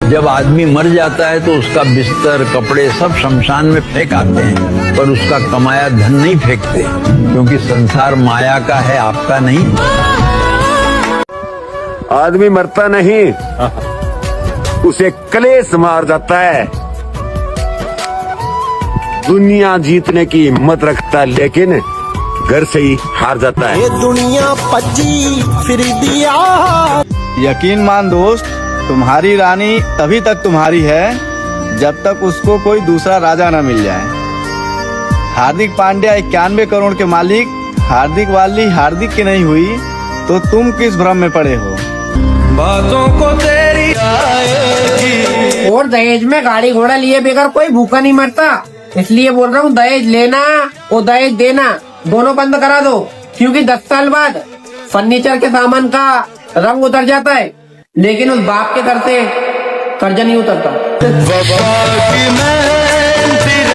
जब आदमी मर जाता है तो उसका बिस्तर कपड़े सब शमशान में फेंक आते हैं, पर उसका कमाया धन नहीं फेंकते, क्योंकि संसार माया का है, आपका नहीं। आदमी मरता नहीं, उसे कलेश मार जाता है। दुनिया जीतने की हिम्मत रखता है, लेकिन घर से ही हार जाता है। ये दुनिया पच्ची फिर दिया। यकीन मान दोस्त, तुम्हारी रानी तभी तक तुम्हारी है जब तक उसको कोई दूसरा राजा न मिल जाए। हार्दिक पांड्या 91 करोड़ के मालिक हार्दिक वाली हार्दिक की नहीं हुई तो तुम किस भ्रम में पड़े हो? बातों को तेरी आएगी। और दहेज में गाड़ी घोड़ा लिए बगैर कोई भूखा नहीं मरता, इसलिए बोल रहा हूँ दहेज लेना और दहेज देना दोनों बंद करा दो, क्योंकि 10 साल बाद फर्नीचर के सामान का रंग उतर जाता है, लेकिन उस बाप के घर से कर्जा नहीं उतरता।